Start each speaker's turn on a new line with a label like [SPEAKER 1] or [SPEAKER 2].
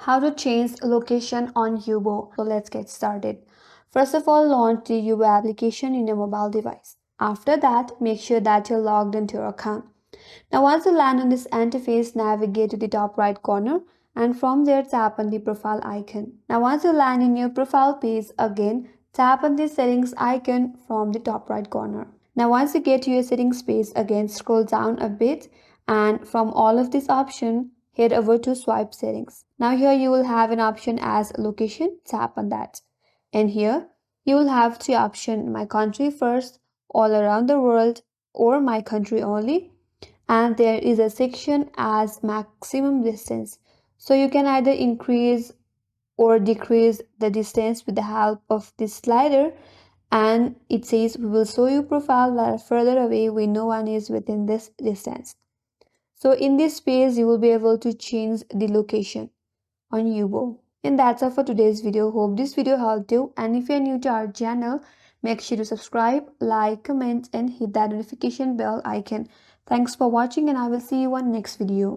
[SPEAKER 1] How to change location on Yubo. So let's get started. First of all, launch the Yubo application in your mobile device. After that, make sure that you're logged into your account. Now once you land on this interface, navigate to the top right corner and from there tap on the profile icon. Now once you land in your profile page, again tap on the settings icon from the top right corner. Now once you get to your settings page, again scroll down a bit and from all of this option, head over to swipe settings. Now here you will have an option as location, tap on that. And here you will have three options: my country first, all around the world, or my country only. And there is a section as maximum distance. So you can either increase or decrease the distance with the help of this slider, and it says we will show you profile that are further away when no one is within this distance. So in this space you will be able to change the location on Yubo. And that's all for today's video. Hope this video helped you, and if you're new to our channel, make sure to subscribe, like, comment and hit that notification bell icon. Thanks for watching and I will see you on next video.